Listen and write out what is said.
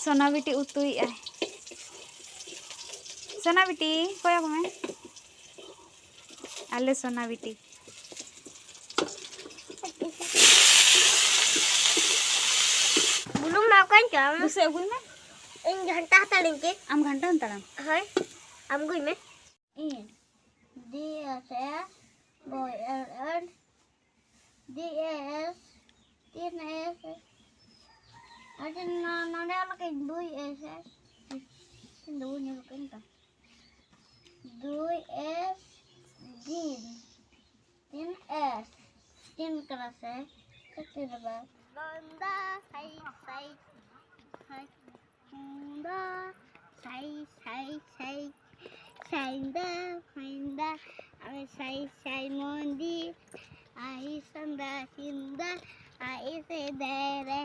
सोना बेटी उतुई है। सोना बेटी कोया को मैं आले सोना बेटी बुलुंग माव kan chợ दूसरे अगुल में in घंटा तड़िंग के आम घंटा अंतराम है am gui में in D S S boy L N D S tin S ada nó đeo là cái đuôi S cái đuôi như cái gì đuôi S din tin S tin keras cái gì đó Bunda say say say Bunda say say say Sayda Sayda I say say Mondi I sanda Sinda I say dere